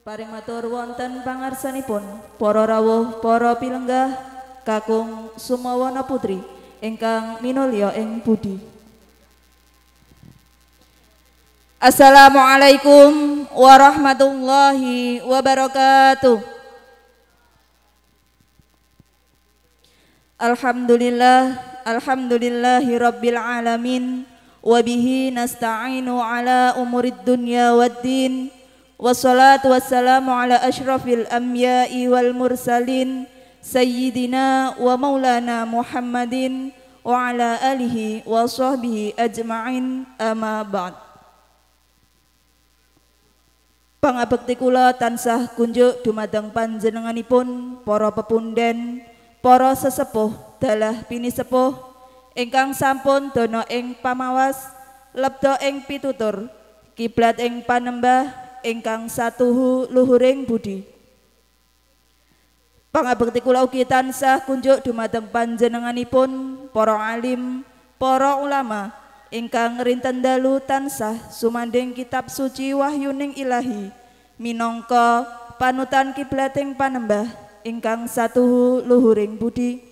paring matur wonten pangarsanipun para rawuh para pilenggah kakung Sumawana Putri ingkang minulya ing budi. Assalamualaikum warahmatullahi wabarakatuh. Alhamdulillahi rabbil alamin wa bihi nasta'inu ala umurid dunya waddin. Wassalatu wassalamu ala ashrafil anbiya'i wal mursalin sayyidina wa maulana Muhammadin wa ala alihi wa sahbihi ajma'in, amma ba'd. Pangabekti kula tansah kunjuk dumateng panjenenganipun para pepunden, para sesepuh dalah pinisepuh ingkang sampun dana ing pamawas, lebda ing pitutur, kiblat ing panembah ingkang satuhu luhuring budi. Pangabekti kula ugi tansah kunjuk dumateng panjenenganipun para alim, para ulama ingkang rinten dalu tansah sumanding kitab suci wahyuning ilahi minangka panutan kiblating panembah ingkang satuhu luhuring budi.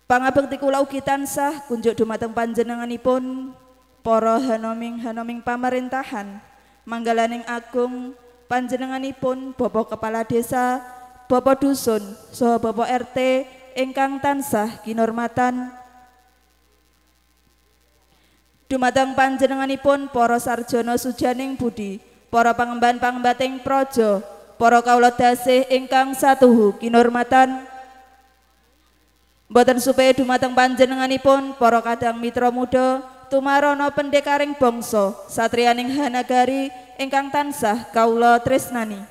Pangabekti kula ugi tansah kunjuk dumateng panjenenganipun para hanoming pamerintahan manggalaning agung panjenenganipun Bapak Kepala Desa, Bapak Dusun, saha Bapak RT ingkang tansah kinurmatan. Dumateng panjenenganipun para sarjana sujaning budi, para pangemban-pangembating praja, para kawula dasih ingkang satuhu kinurmatan. Mboten supaya dumateng panjenenganipun para kadang mitra muda tumarono pendekaring bangsa satriyaning hanagari ingkang tansah kawula tresnani.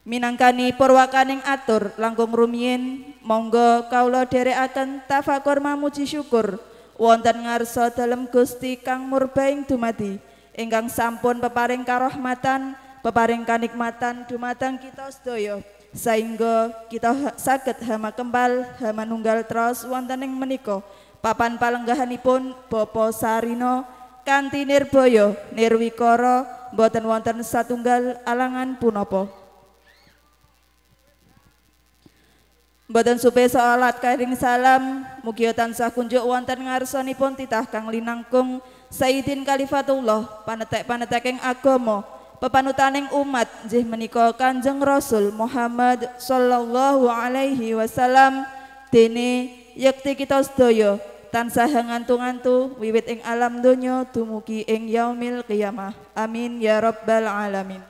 Minangkani purwakaning atur langkung rumiyin, monggo kawula dherekaken tafakur mamuji syukur wonten ngarsa dalem Gusti kang murbaing dumadi ingkang sampun peparing karahmatan, peparing kanikmatan dumateng kita sedaya sehingga kita saged hama kempal hama nunggal terus wonten ing menika papan palenggahanipun Bapa Sarina kanthi nirbaya nirwikara boten wonten satunggal alangan punapa. Boten supe salat karing salam mugi tansah kunjuk wonten ngarsanipun titah kang linangkung Sayyidin Khalifatullah panetek-paneteking agama pepanutaning umat nggih menika Kanjeng Rasul Muhammad sallallahu alaihi wasallam dene yekti kita sedaya tansah ngantu-ngantu wiwit ing alam donya dumugi ing yaumil qiyamah. Amin ya rabbal alamin.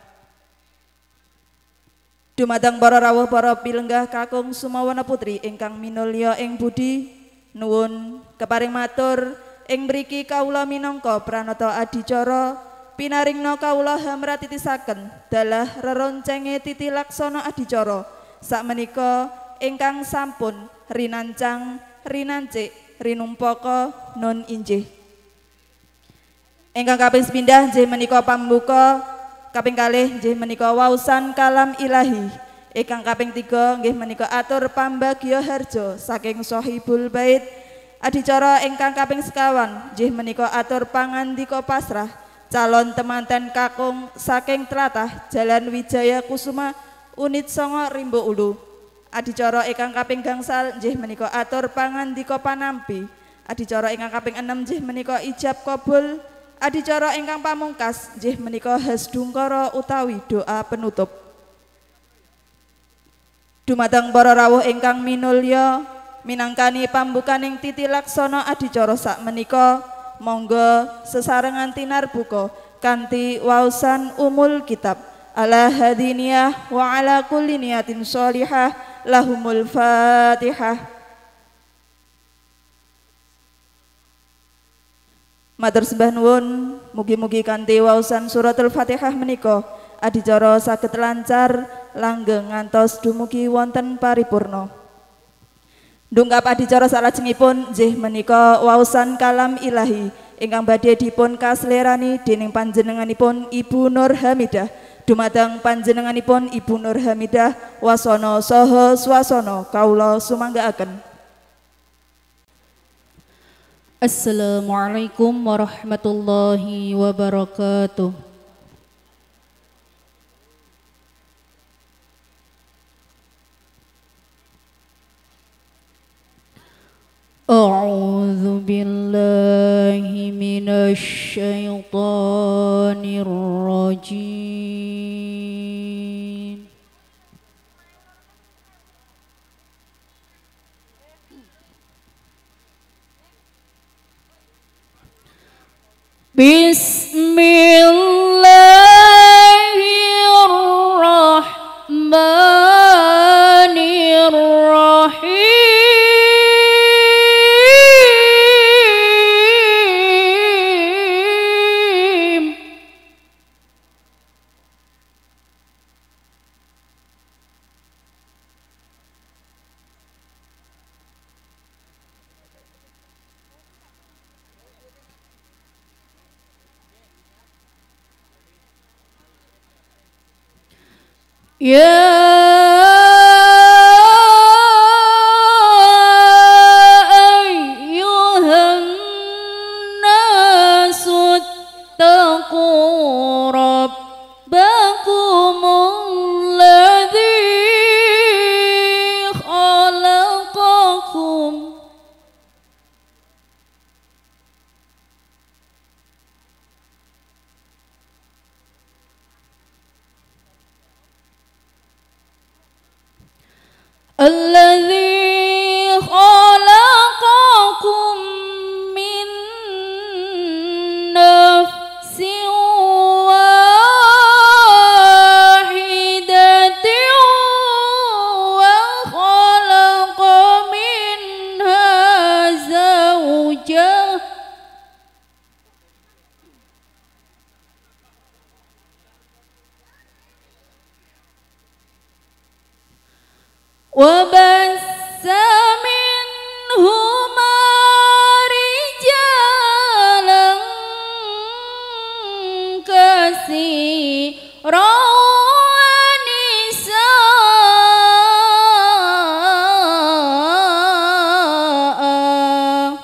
Dumateng para rawuh para pilenggah kakung Sumawana Putri ingkang minulya ing budi, nuwun keparing matur ing mriki kawula minangka pranata adicara pinaringna kawula hamratitisaken dalah reroncenge titi laksana adicara sakmenika ingkang sampun rinancang rinancik rinumpaka nun injih. Ingkang kaping sepindhah nggih menika pambuka, kaping kalih nggih menika wausan kalam ilahi, ingkang kaping tiga nggih menika atur pambagya harja saking Sahibul Bait. Adicara ingkang kaping sekawan nggih menika atur pangandika pasrah calon temanten kakung saking tlatah Jalan Wijaya Kusuma Unit 9 Rimbo Ulu. Adicara ingkang kaping gangsal nggih menika atur pangandika panampi. Adicara ingkang kaping 6 nggih menika ijab kabul. Adicara ingkang pamungkas nggih menika hasdungkara utawi doa penutup. Dumateng para rawuh ingkang minulya minangkani pambukaning titi laksana adicara sakmenika monggo sesarengan tinarbuka kanthi waosan umul kitab ala hadiniyah wa ala kulli niyatin sholihah lahumul fatihah. Matur sembah nuwun mugi-mugi kanthi waosan suratul Fatihah menika adicara saged lancar langgeng ngantos dumugi wonten paripurna. Ndungkap adicara salajengipun nggih menika waosan kalam ilahi ingkang badhe dipun kaslerani dening panjenenganipun Ibu Nur Hamidah. Dumateng panjenenganipun Ibu Nur Hamidah wasana saha swasana kawula sumanggaaken. Assalamualaikum warahmatullahi wabarakatuh. أعوذ بالله من الشيطان الرجيم بسم الله الرحمن الرحيم يا أيها الناس اتقوا ربكم الذي خلقكم الذي خلقكم من نفس واحدة وخلق منها زوجها وبث منهما رجالا كثيرا ونساء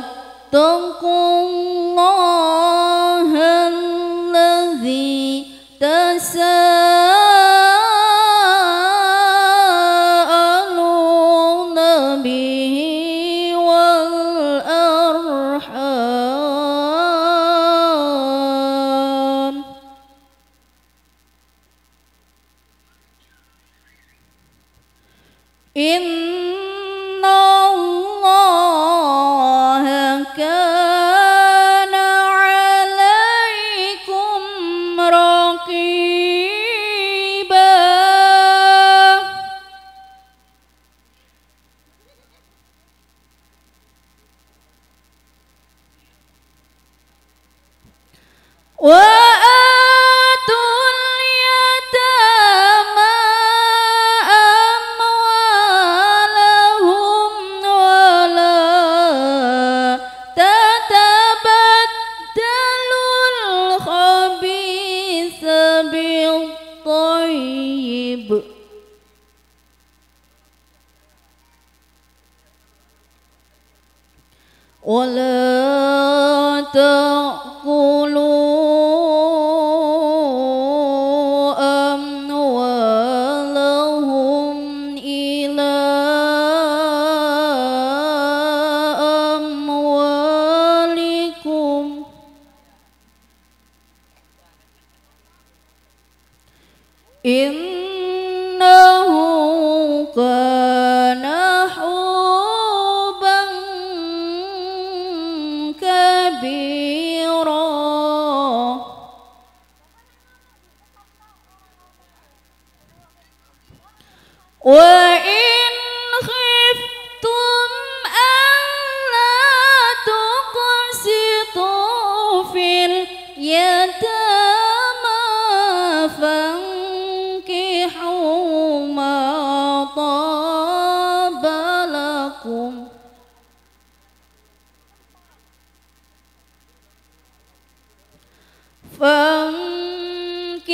واتقوا الله الذي تساءلون به والأرحام إن الله كان عليكم رقيبا وآتوا اليتامى أموالهم ولا تتبدلوا الخبيث بالطيب ولا تأكلوا أموالهم إلى أموالكم إنه كان حوبا كبيرا وإن خفتم ألا تقسطوا في اليتامى فانكحوا ما طاب لكم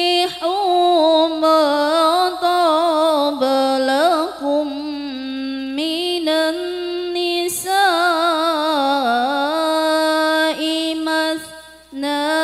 فانكحوا ما طاب لكم من النساء مثنى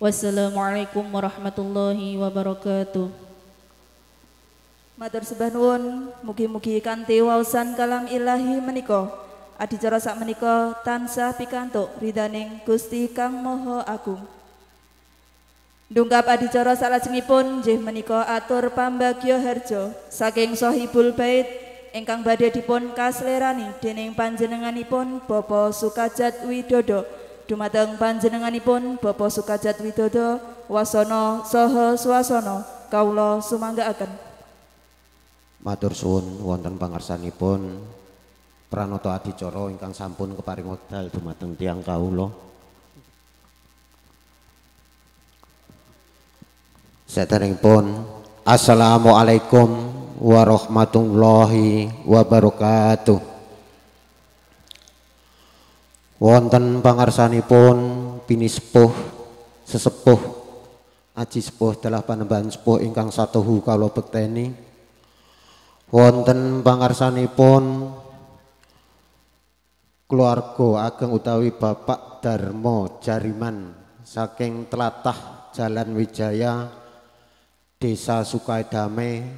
Wassalamualaikum warahmatullahi wabarakatuh. Matur sembah nuwun, mugi-mugi kanthi waosan kalam ilahi menika adicara sak menika tansah pikantuk ridhaning Gusti Kang Maha Agung. Ndungkap adicara salajengipun nggih menika atur pambagya harja saking Sohibul Bait ingkang badhe dipun kaslerani dening panjenenganipun Bapak Sukajat Widodo. Dumateng panjenenganipun Bapak Sukajat Widodo wasana saha swasana kawula sumanggaaken. Matur suwun wonten pangarsanipun pranata adicara ingkang sampun keparing wekdal dumateng tiyang kawula. Saderengipun assalamualaikum warahmatullahi wabarakatuh. Wonten pangarsanipun pinisepuh sesepuh aji sepuh dalah panembahan sepuh ingkang satuhu kawula bekteni. Wonten pangarsanipun keluarga ageng utawi Bapak Darmo Jariman saking tlatah Jalan Wijaya Desa Sukaidame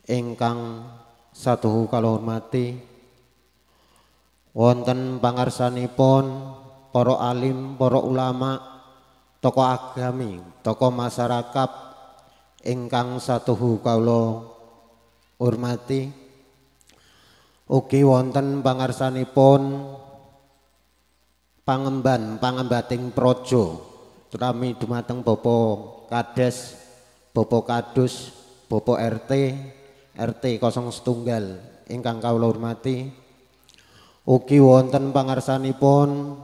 ingkang satuhu kala hormati. Wonten pangarsanipun para alim, para ulama, tokoh agami, tokoh masyarakat ingkang satuhu kala hormati. Ugi wonten pangarsanipun pangembating praja terami dumateng Bapak Kades, Bapak Kadus, Bapak RT 01 ingkang kawula hormati. Ugi wonten pangarsanipun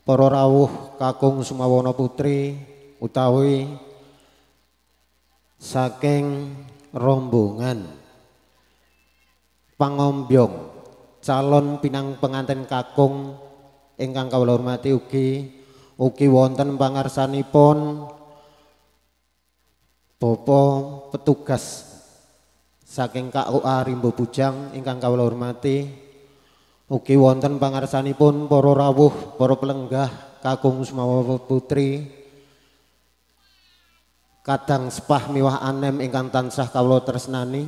para rawuh kakung Sumawana Putri utawi saking rombongan pangombyong calon pinang pengantin kakung ingkang kawula hormati. Ugi wonten pangarsanipun Bapak petugas saking KUA Rimbo Bujang ingkang kawula hormati. Ugi wonten pangarsanipun para rawuh, para pelenggah kakung Sumawana Putri kadang sepah miwah anem ingkang tansah kawula tresnani.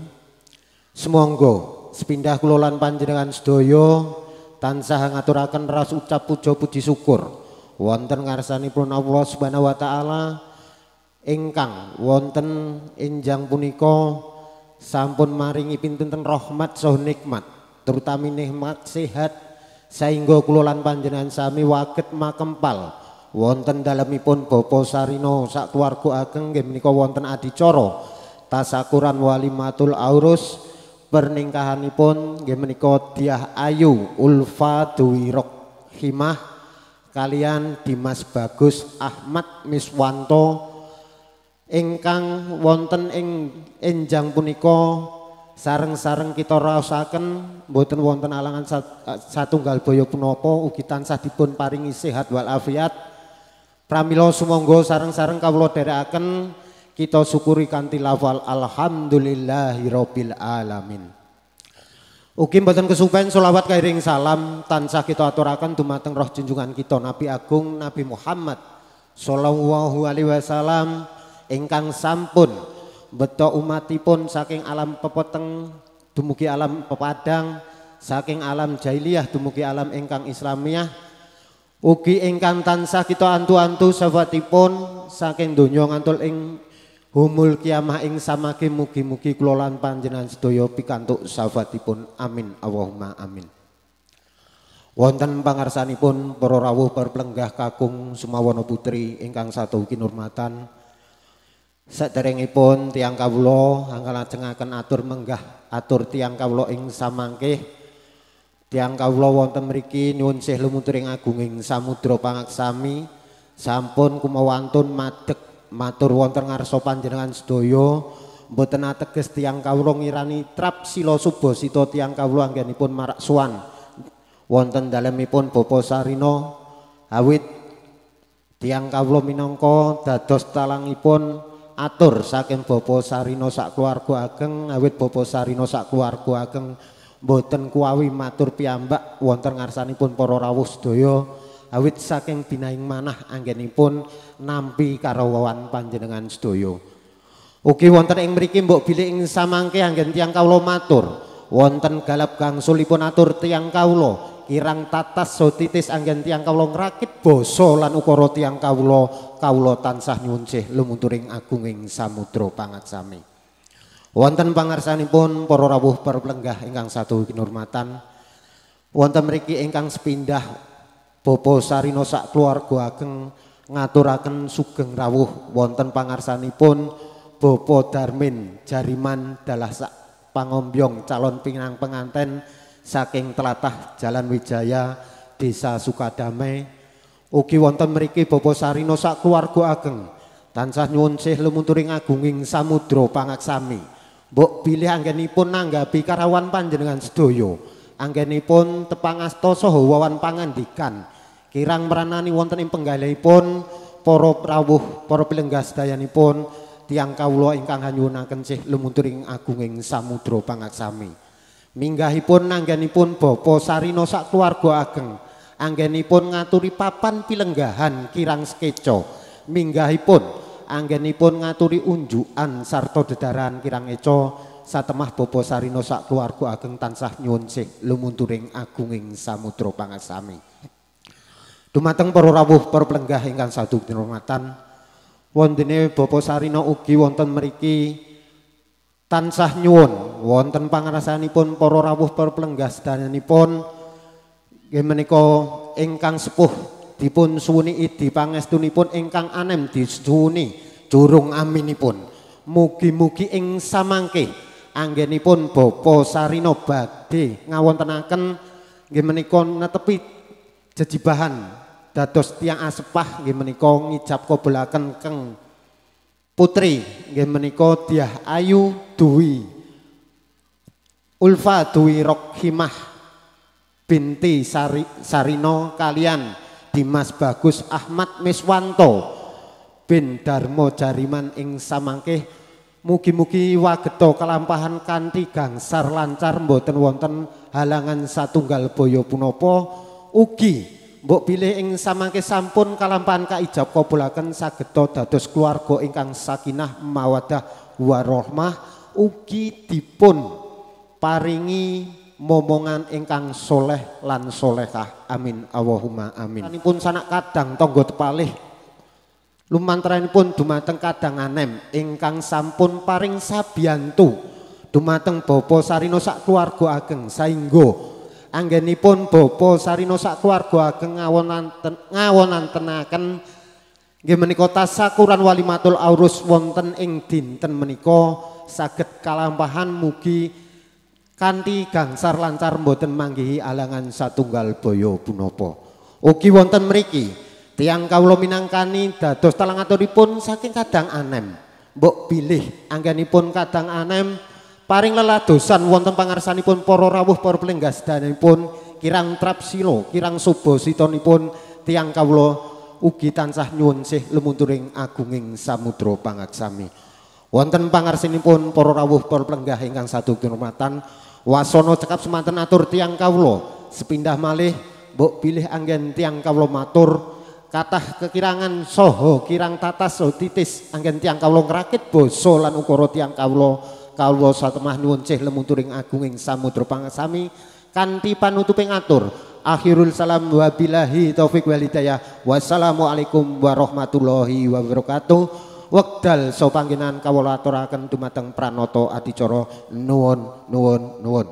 Sumangga sepindah kula lan panjenengan sedaya tansah ngaturaken ras ucap puja puji syukur wonten ngarsanipun Allah Subhanahu wa taala ingkang wonten enjang punika sampun maringi pintunten rahmat saha nikmat, terutami nikmat sehat sehingga kula lan panjenengan sami waget makempal wonten dalemipun Bapak Sarino sak keluarga ageng nggih menika wonten adicara tasakuran walimatul aurus pernikahanipun nggih menika Diah Ayu Ulfa Dewi Rohimah kalian Dimas Bagus Ahmad Miswanto ingkang wonten ing enjang punika sareng-sareng kita raosaken mboten wonten alangan satunggal baya punapa ugi tansah dipun paringi sehat wal afiat. Pramila sumangga sareng-sareng kawula dherekaken kita syukuri kanthi lafal alhamdulillahirabbil alamin. Ugi mboten kesupen selawat kairing salam tansah kita aturaken dumateng roh junjungan kita Nabi Agung Nabi Muhammad sallallahu alaihi wasallam ingkang sampun beto umatipun saking alam pepeteng dumugi alam pepadang, saking alam jahiliyah dumugi alam ingkang Islamiyah. Ugi ingkang tansah kita antu-antu safatipun saking donya ngantul ing humul kiamah ing samangke mugi-mugi kula lan panjenengan sedaya pikantuk safatipun. Amin Allahumma amin. Wonten pangarsanipun para rawuh para pelenggah kakung Sumawana Putri ingkang satu kinurmatan. Saderengipun tiyang kawula angkal lajengaken atur menggah atur tiyang kawula ing samangke. Tiyang kawula wonten mriki nyuwun sih lumuturing agunging samudra pangaksami sampun kumawantun madheg matur wonten ngarsa panjenengan sedaya mboten ateges tiyang kawula ngirani trap sila subasita tiyang kawula anggenipun marak suwan wonten dalemipun Bapak Sarino awit tiyang kawula minangka dados talangipun atur saking Bapak Sarino sak keluarga ageng awit Bapak Sarino sak keluarga ageng mboten kuwawi matur piyambak wonten ngarsanipun para rawuh sedaya awit saking binaing manah anggenipun nampi karawan panjenengan sedaya. Ugi wonten ing mriki mbok bilih ing samangke anggen tiyang kawula matur wonten galap gangsulipun atur tiyang kawula kirang tatas sotitis anggen tiyang kawula ngrakit basa lan ukara tiyang kawula tansah nyuwun sih lumunturing agunging samudra pangatsami. Wonten pangarsanipun para rawuh para plenggah ingkang satu kinurmatan, wonten mriki ingkang sepindah Bapak Sarino sak keluarga ageng ngaturaken sugeng rawuh wonten pangarsanipun Bapak Darmin Jariman dalah sak pangombyong calon pinang penganten saking tlatah Jalan Wijaya Desa Sukadamai. Ugi wonten mriki Bapak Sarino sak keluarga ageng tansah nyuwun sih lumunturing agunging samudra pangaksami. Mbok bilih anggenipun nanggapi karawan panjenengan sedaya, anggenipun tepang asta saha wawan pangandikan kirang meranani wonten ing penggalihipun para rawuh para pilenggah sedayanipun tiyang kawula ingkang hanyuwunaken sih lumunturing agunging samudra pangaksami. Minggahipun anggenipun Bapak Sarino sak keluarga ageng anggenipun ngaturi papan pilenggahan kirang sekeca. Minggahipun anggenipun ngaturi unjukan sarta dedarahan kirang eca satemah Bapak Sarino sak keluarga ageng tansah nyuwun sih lumunturing agunging samudra pangaksami. Dumateng para rawuh para plenggah ingkang sadu kinurmatan, wontene Bapak Sarino ugi wonten mriki tansah nyuwun wonten pangrasanipun para rawuh para plenggah sedayanipun nggih menika ingkang sepuh dipun suwuni idi pangestunipun ingkang anem disuwuni jurung aminipun. Mugi-mugi ing samangke anggenipun Bapak Sarino badhe ngawontenaken nggih menika netepi jejibahan dados tiyang asepah nggih menika ngijab kabulaken keng putri nggih menika Dyah Ayu Dwi Ulfa Dwi Rokhimah binti Sarino kalian Dimas Bagus Ahmad Miswanto bin Darmo Jariman ing samangke mugi-mugi wageta kalampahan kanthi gangsar lancar mboten wonten halangan satunggal baya punapa. Ugi mbok bilih ing samangke sampun kalampahan kaijab kabulaken sageta dados keluarga ingkang sakinah mawaddah warahmah. Ugi dipun paringi momongan ingkang soleh lan solehah, amin Allahumma amin. Sanipun sanak kadang tangga tepalih lumantranipun dumateng kadang anem ingkang sampun paring sabiyantu dumateng Bapak Sarino sak keluarga ageng saengga anggenipun Bapak Sarino sak keluarga ageng ngawonantenaken nggih menika tasakuran walimatul aurus wonten ing dinten menika saged kalampahan mugi kanthi gangsar lancar mboten manggihi alangan satunggal baya punapa. Ugi wonten mriki tiyang kawula minangkani dados talangaturipun saking kadang anem. Mbok bilih anggenipun kadang anem paring leladosan wonten pangarsanipun para rawuh para plenggah sedanipun kirang trapsila kirang subasitanipun tiyang kawula ugi tansah nyuwun sih lumunturing agunging samudra pangaksami. Wonten pangarsanipun para rawuh para plenggah ingkang sadu kinurmatan, wasana cekap semanten atur tiyang kawula sepindah malih mbok bilih anggen tiyang kawula matur kathah kekirangan saha kirang tatas saha titis anggen tiyang kawula ngrakit basa lan ukara tiyang kawula satemah nuwun sih lemunturing agunging samudra pangaksami kanthi panutuping atur akhirul salam wabillahi taufik wal hidayah. Wassalamualaikum warahmatullahi wabarakatuh. Wekdal sapanggenan kawula aturaken dumateng pranata adicara nuwun.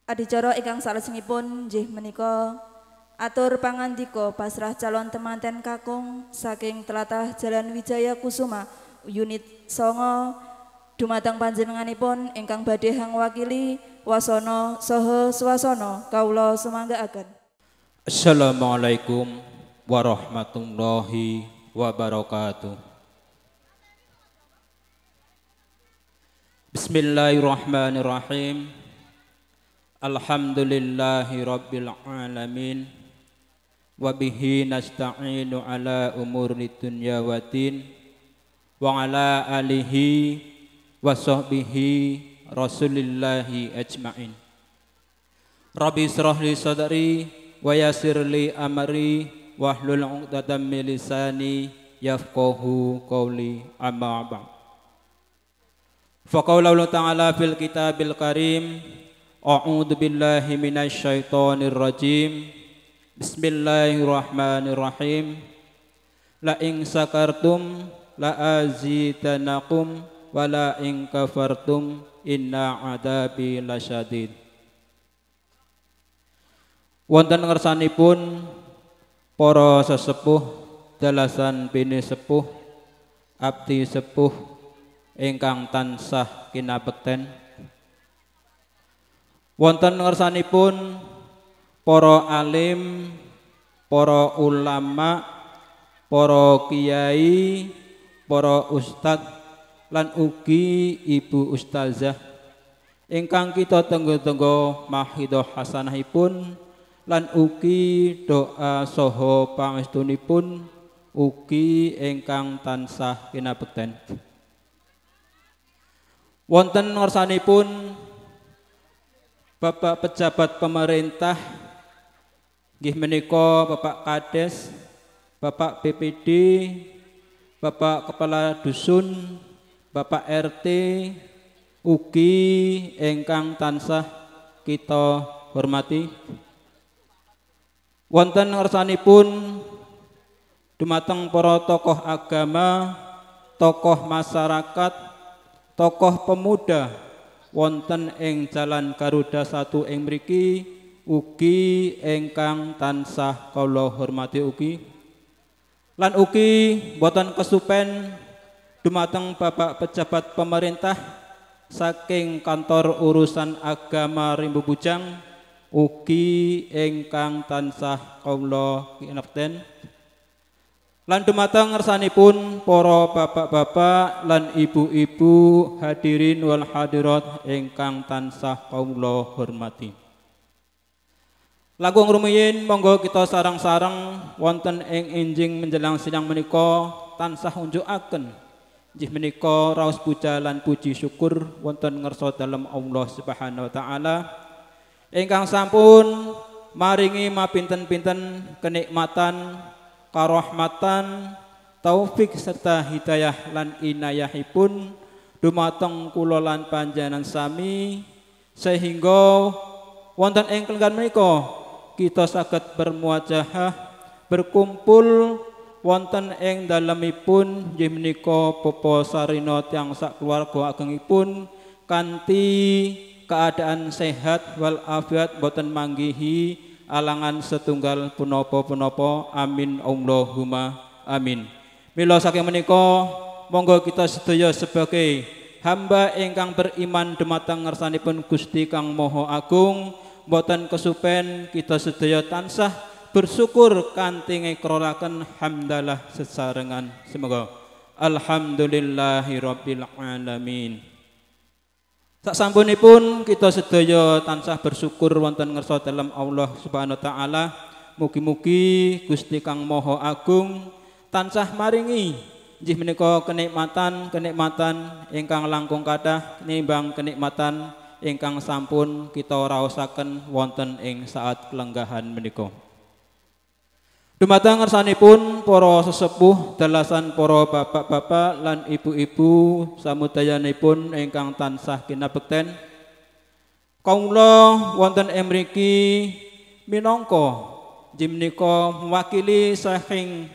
Adicara ingkang salajengipun nggih menika atur pangandika pasrah calon temanten kakung saking tlatah Jalan Wijaya Kusuma unit 9 dumateng panjenenganipun ingkang badhe ngwakili wasana saha swasana kawula sumanggaaken. Assalamualaikum warahmatullahi wabarakatuh. Bismillahirrahmanirrahim. Alhamdulillahi rabbil alamin. Wa bihi nasta'inu ala umuri dunya waddin. Wa ala alihi wa sahbihi rasulillahi ajma'in. Rabbi israh li sadri wa yassir li amri wahlul 'uqdatam min lisani yafqahu qawli amma ba'd. Fa qala Allah ta'ala fil kitabil karim a'udzu billahi minasy syaithanir rajim. Bismillahirrahmanirrahim. La in sakartum la azidanakum wa la in kafartum inna adabi lasyadid. Wonten ngersanipun para sesepuh dalasan bini sepuh abdi sepuh ingkang tansah kinabekten. Wonten ngersanipun para alim, para ulama, para kiai, para ustad lan ugi ibu ustazah ingkang kita tenggo-tenggo mahidah hasanahipun lan ugi doa saha pangestunipun ugi ingkang tansah kinabekten. Wonten ngersanipun Bapak pejabat pemerintah nggih menika Bapak Kades, Bapak BPD, Bapak Kepala Dusun, Bapak RT ugi ingkang tansah kita hormati. Wonten ngersanipun dumateng para tokoh agama, tokoh masyarakat, tokoh pemuda wonten ing Jalan Garuda 1 ing mriki ugi ingkang tansah kula hormati ugi lan ugi boten kesupen dumateng Bapak pejabat pemerintah saking kantor urusan agama Rimbu Bujang ugi ingkang tansah kula kinabekten. Lan dumateng ngersanipun para bapak-bapak lan ibu-ibu hadirin wal hadirat ingkang tansah kula hormati. Langkung rumiyin monggo kita sareng-sareng wonten ing enjing menjelang sidang menika tansah unjukaken inggih menika raos puja lan puji syukur wonten ngersa dalem Allah Subhanahu wa taala ingkang sampun maringi mapinten-pinten kenikmatan, karahmatan, taufik serta hidayah lan inayahipun dumateng kula lan panjenengan sami sehingga wonten ing kenggan menika kita saged bermuajahah berkumpul wonten ing dalemipun inggih menika Bapa Sarina tiyang sak keluarga agengipun kanthi keadaan sehat wal afiat boten manggihi alangan setunggal punapa-punapa amin Allahumma amin. Mila saking menika monggo kita sedaya sebagai hamba ingkang beriman dumateng ngersanipun Gusti Kang Maha Agung boten kesupen kita sedaya tansah bersyukur kanthi ngekrolaken hamdalah sesarengan semoga alhamdulillahirabbil alamin. Saksampunipun kita sedaya tansah bersyukur wonten ngersa dalem Allah Subhanahu wa taala. Mugi-mugi Gusti Kang Maha Agung tansah maringi inggih menika kenikmatan ingkang langkung kathah nimbang kenikmatan ingkang sampun kita raosaken wonten ing saat kelenggahan menika. Dumateng ngersanipun para sesepuh dalasan para bapak-bapak lan ibu-ibu samudayanipun ingkang tansah kinabekten kawula wonten ing mriki minangka inggih menika mewakili saking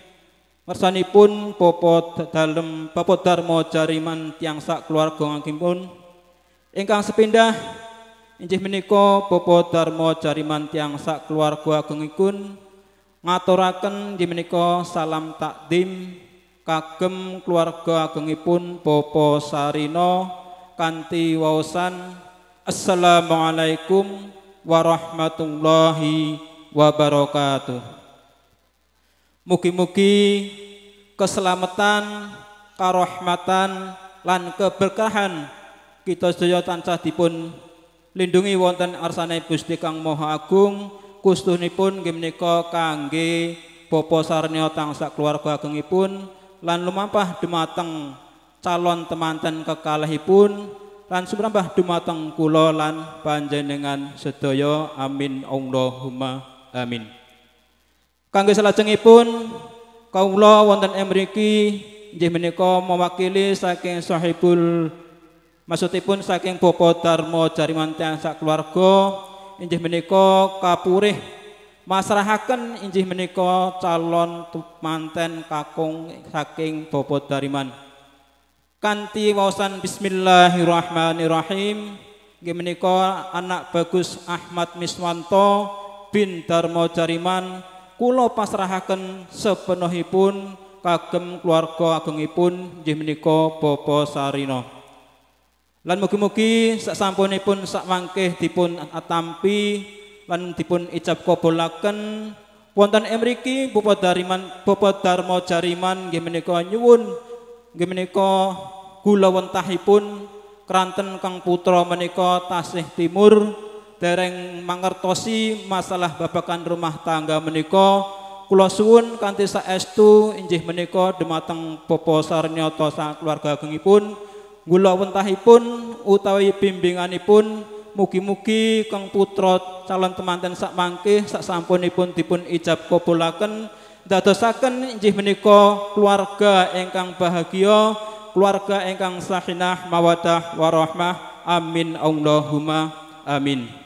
ngersanipun Bapak Darmo Jariman tiyang sak keluarga anggenipun ingkang sepindah inggih menika Bapak Darmo Jariman tiyang sak keluarga agengipun ngaturaken inggih menika salam takdim kagem keluarga agengipun Bapa Sarina kanthi waosan Assalamualaikum warahmatullahi wabarakatuh. Mugi-mugi keselamatan, karahmatan lan keberkahan kita sedaya tansah dipun lindungi wonten arsane Gusti Kang Maha Agung. Kustunipun nggih menika kangge Bapa Sarnia tangsa keluarga agengipun lan lumampah dumateng calon temanten kekalihipun lan sumrambah dumateng kula lan panjenengan sedaya amin Allahumma Amin. Kangge salajengipun kawula wonten ing mriki inggih menika mewakili saking sahibul maksudipun saking Bapak Darmo Jariman tiyang sak keluarga inggih menika kapurih masrahaken inggih menika calon manten kakung saking Bapak Dariman kanthi waosan bismillahirrahmanirrahim inggih menika anak bagus Ahmad Miswanto bin Darmo Jariman kula pasrahaken sepenuhipun kagem keluarga agengipun inggih menika Bapak Sarino. Lan mugi-mugi sasampunipun sak mangkih dipun atampi lan dipun ijab kabulaken wonten ing mriki Bapak Darmo Jariman nggih menika nyuwun nggih menika kula wentahipun kranten kang putra menika tasih timur dereng mangertosi masalah babagan rumah tangga menika kula suwun kanthi saestu inggih menika dumateng Bapak Sarnyata sak keluarga agengipun kula wentahipun utawi bimbinganipun mugi-mugi kang putra calon temanten sak mangkih sak sampunipun dipun ijab kabulaken dadosaken inggih menika keluarga ingkang bahagia keluarga ingkang sakinah mawaddah warahmah amin Allahumma amin.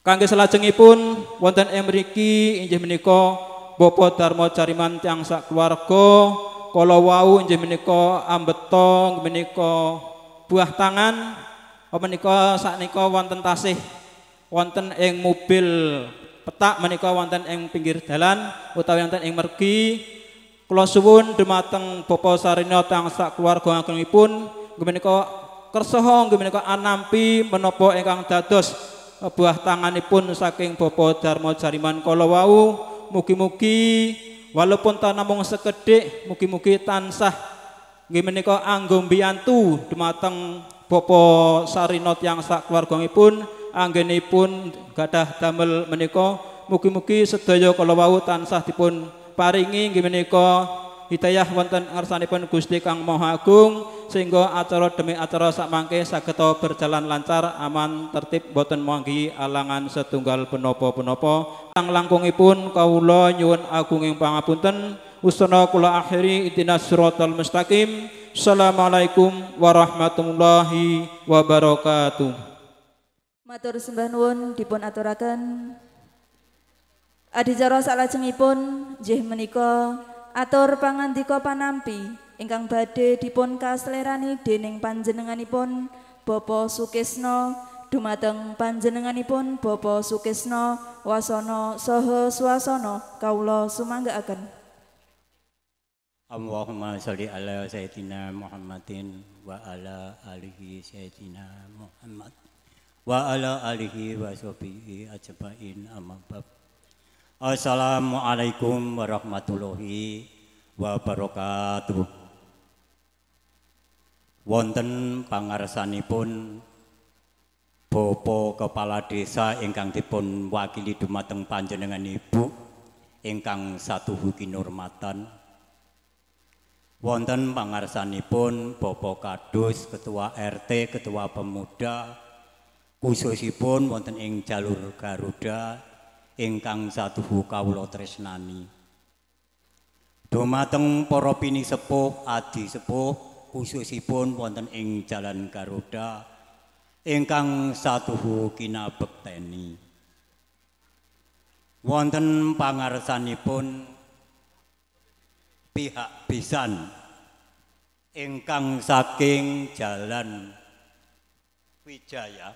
Kangge salajengipun wonten ing mriki inggih menika Bapak Darmo Jariman tiyang sak keluarga kala wau inggih menika ambeta menika buah tangan menika saknika wonten tasih wonten ing mobil petak menika wonten ing pinggir dalan utawi wonten ing mergi kula suwun dumateng Bapak Sarino tiyang sak keluarga agengipun menika kersaha menika anampi menapa ingkang dados buah tanganipun saking Bapak Darmo Jariman kala wau mugi-mugi walaupun ta namung sekedhik mugi-mugi tansah nggih menika anggo mbiyantu dumateng Bapak Sarino tiyang sak keluargangipun anggenipun gadah damel menika mugi-mugi sedaya kala wau tansah dipun paringi nggih menika hidayah wonten ngarsanipun Gusti Kang Maha Agung sehingga acara demi acara sakmangke saged berjalan lancar aman tertib boten manggi alangan setunggal punapa-punapa sang langkungipun kawula nyuwun agunging pangapunten usana kula akhiri ihdinas siratal mustaqim. Assalamualaikum warahmatullahi wabarakatuh. Matur sembah nuwun dipun aturaken adicara salajengipun nggih menika atur pangandika panampi ingkang badhe dipun kaslerani dening panjenenganipun Bapak Sukisno dumateng panjenenganipun Bapak Sukisno wasana saha swasana kawula sumanggaaken. Allahumma sholli ala sayyidina Muhammadin wa ala alihi sayyidina Muhammad wa ala alihi wa sahbihi ajmain amma ba'd. Assalamualaikum warahmatullahi wabarakatuh. Wonten pangarsanipun Bapak Kepala Desa ingkang dipun wakili dumateng panjenengan Ibu ingkang satuhu kinurmatan. Wonten pangarsanipun Bapak Kadus, Ketua RT, Ketua Pemuda, khususipun wonten ing jalur Garuda ingkang satuhu kawula tresnani. Dumateng para pinisepuh, adi sepuh, khususipun wonten ing Jalan Garuda ingkang satuhu kinabekteni. Wonten pangarsanipun pihak pisan ingkang saking Jalan Wijaya.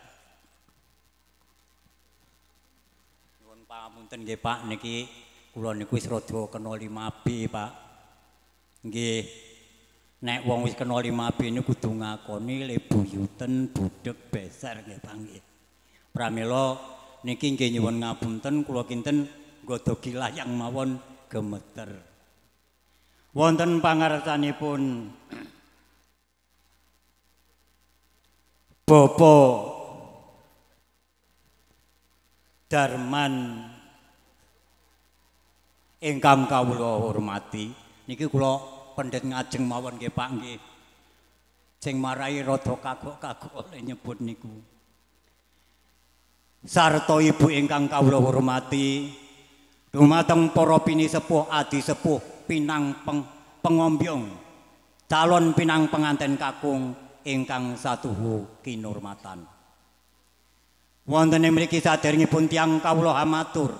Nuwun pangapunten nggih Pak, niki kula niku wis rada kena 5B Pak. Nggih. Nek wong wis kena 5B niku kudu ngakoni lebuyuten budheg beser nggih Pak nggih. Pramila niki nggih nyuwun ngapunten kula kinten nggodhogi layang mawon gemeter. Wonten pangarsanipun Bapak Darman ingkang kawula hormati niki kula pendhet ngajeng mawon nggih Pak nggih. Sing marai rada kagok-kagok oleh nyebut niku. Sarta Ibu ingkang kawula hormati Dumateng para pinisepuh adi sepuh pinang pengombyong calon pinang penganten kakung ingkang satuhu kinurmatan. Wonten ing mriki saderengipun tiyang kawula hamatur.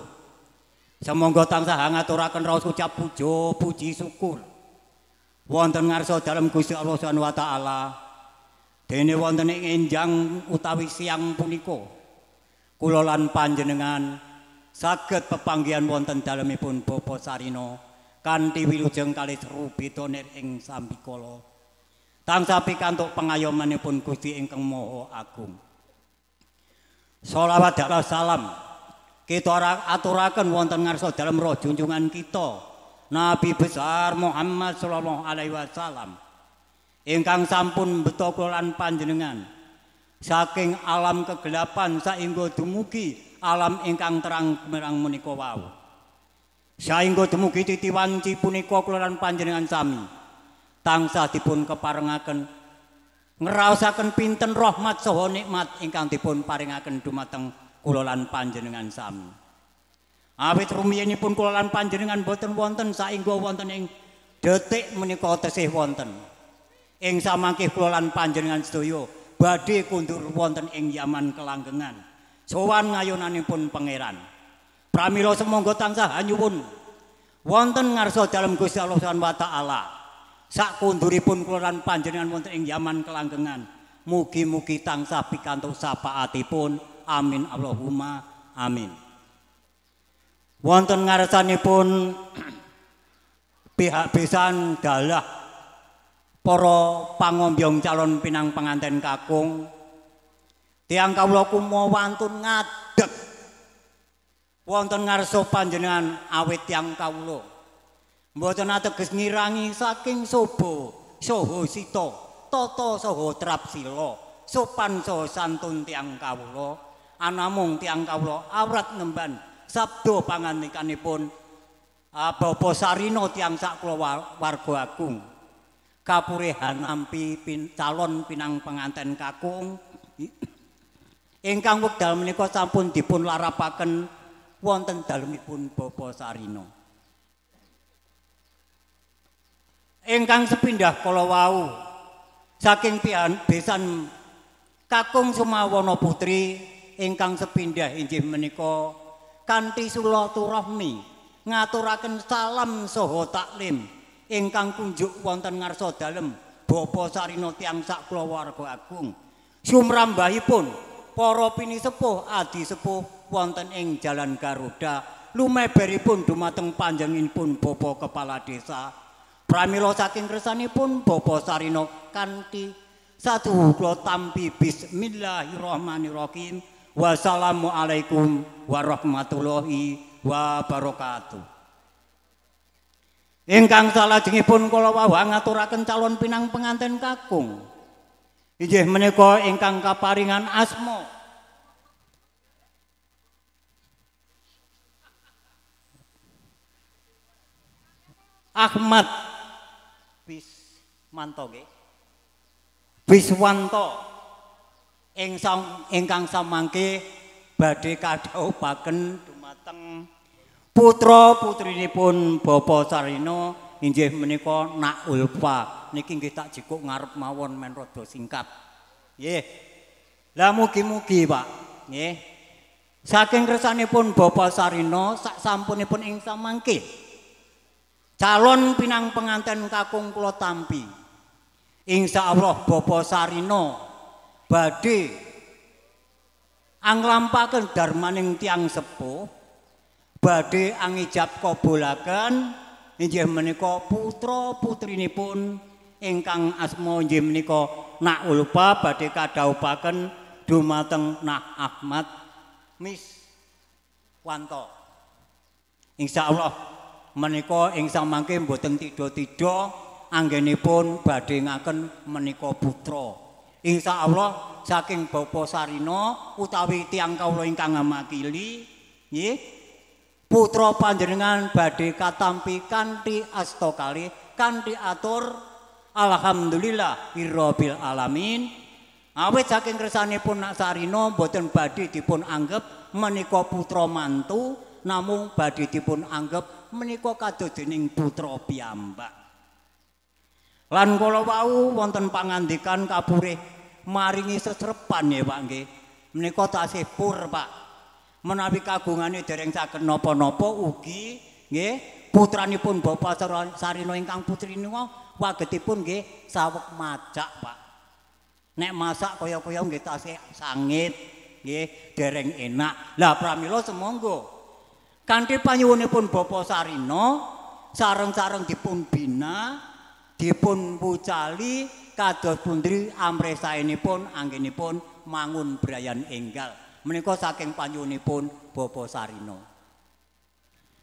Semonggo tansah ngaturaken raos ucap puja puji syukur wonten ngarsa dalem Gusti Allah Subhanahu wa taala. Dene wonten ing enjang utawi siang punika kula lan panjenengan saged pepanggihan wonten dalemipun Bapa Sarina kanthi wilujeng kalih rubeda ing sambikala tansah pikantuk pengayomanipun Gusti ingkang Maha Agung. Shalawat dan salam kita aturaken wonten ngarsa dalem roh junjungan kita Nabi besar Muhammad sallallahu alaihi wasallam ingkang sampun beto kula lan panjenengan saking alam kegelapan saengga dumugi alam ingkang terang gemerang menika wau. Saengga dumugi titiwanci punika kula lan panjenengan sami tansah dipun keparengaken ngraosaken pinten rahmat saha nikmat ingkang dipun paringaken dumateng kula lan panjenengan sami. Awit rumiyenipun kula lan panjenengan boten wonten saengga wonten ing detik menika tesih wonten ing samangkih kula lan panjenengan sedaya badhe kundur wonten ing yaman kelanggengan sowan ngayunanipun pangeran. Pramila semonggo tansah anyuwun wonten ngarsa dalem Gusti Allah Subhanahu wa taala sakunduripun kula lan panjenengan wonten ing yaman kelanggengan mugi-mugi tansah pikantuk sapaatipun amin Allahumma amin. Wonten ngarsanipun pihak besan dalah para pangombyong calon pinang penganten kakung tiyang kawula kumo wantun ngadeg wonten ngarsa panjenengan awit tiyang kawula mboten ateges ngirangi saking sobo saha sita tata saha trapsila sopan saha santun tiyang kawula anamung tiyang kawula awrat nemban sabda pangandikanipun Bapa Sarina tiyang sak kula warga agung kapurehan nampi calon pinang penganten kakung ingkang wekdal menika sampun dipun larapaken wonten dalemipun Bapa Sarina. Ingkang sepindah kala wau saking besan kakung Sumawana putri ingkang sepindah inggih menika kanthi silaturahmi ngaturaken salam saha taklim ingkang kunjuk wonten ngarsa dalem Bapa Sarina tiyang sak kulawarga agung sumrambahipun para pinisepuh adi sepuh wonten ing Jalan Garuda lumeberipun dumateng panjenenganipun Bapa Kepala Desa. Pramila saking kersanipun Bapa Sarina kanthi satu kula tampi bismillahirrahmanirrahim. Wassalamualaikum warahmatullahi wabarakatuh. Ingkang salajengipun kula wau ngaturaken calon pinang penganten kakung inggih menika ingkang kaparingan asma Ahmad Bismanto nggih. Biswanto ingkang samangke badhe kadhawuhaken dumateng putra putrinipun Bapa Sarina inggih menika Nak Ulfa. Niki nggih tak jikuk ngarep mawon men rada singkat. Nggih. Lah mugi-mugi Pak, nggih. Saking kersanipun Bapa Sarina sak sampunipun ing samangke calon pinang penganten kakung kula tampi. Insyaallah Bapa Sarina badhe anglampaken darmaning tiyang sepuh badhe angijab kabulaken inggih menika putra putrinipun ingkang asma inggih menika Nak Ulfa badhe kadhawuhaken dumateng Nak Ahmad Miswanto. Insyaallah menika ing samangke mboten tida-tida anggenipun badhe ngaken menika putra. Insyaallah saking Bapa Sarina utawi tiyang kawula ingkang makili nggih putra panjenengan badhe katampi kanthi asta kalih kanthi atur alhamdulillah rabbil alamin. Awit saking kersanipun Nak Sarina boten badhe dipun anggep menika putra mantu namung badhe dipun anggep menika kados dening putra piyambak. Lan kala wau wonten pangandikan kapurih maringi sesrepan ya Pak nggih. Menika tasih pur Pak. Menawi kagungane dereng saged napa-napa ugi nggih putranipun Bapak Sarina ingkang putri nika wagetipun nggih saweg majak Pak. Nek masak kaya-kaya nggih tasih sangit nggih dereng enak. Lah pramila semonggo kanthi panyuwunipun Bapak Sarina sareng-sareng dipun bina, dipun pucali kados pundi amresaenipun anggenipun mangun brayan enggal. Menika saking panyuwunipun Bapak Sarina.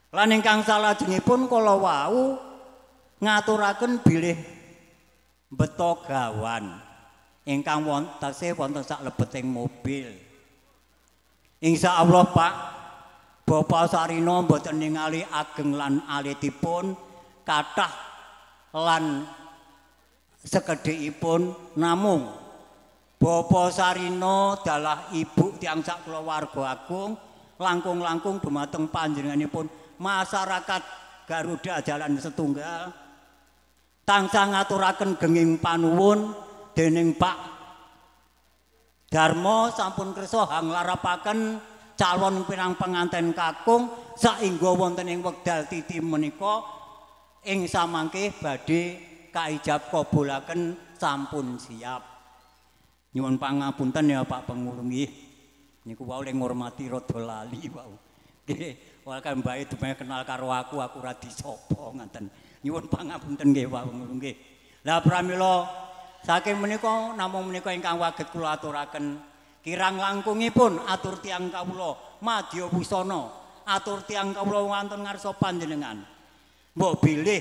Lan ingkang salajengipun kala wau ngaturaken bilih mbeta gawan ingkang wonten sak lebeting mobil. Insyaallah Pak Bapak Sarina mboten ningali ageng lan alitipun kathah lan sekedhikipun namung Bapak Sarina dalah ibu tiyang sak kulawarga agung langkung-langkung dumateng panjenenganipun masyarakat Garuda Jalan Setunggal tansah ngaturaken genging panuwun dening Pak Darmo sampun kersa hanglarapaken calon pirang penganten kakung saengga wonten ing wekdal titi menika ing samangke badhe kaijab kabulaken sampun siap. Nyuwun pangapunten ya Pak Pengurung nggih. Niku wau ling ngurmati rada lali wau. Nggih, welcome bae dumeh kenal karo aku ora disapa ngaten. Nyuwun pangapunten nggih Pak Pengurung nggih. Lah pramila saking menika namung menika ingkang waget kula aturaken kirang langkungipun atur tiyang kawula madya wusana atur tiyang kawula wonten ngarsa panjenengan mbok bilih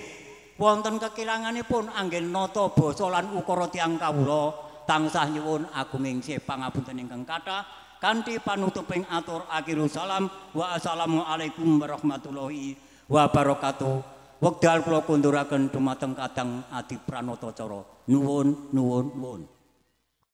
wonten kekiranganipun anggen nata basa lan ukara tiyang kawula tansah nyuwun agunging sih pangapunten ingkang kathah kanthi panutuping atur akhirus salam wa assalamualaikum warahmatullahi wabarakatuh. Wekdal kula kunduraken dumateng kadang Adi Pranatacara nuwun.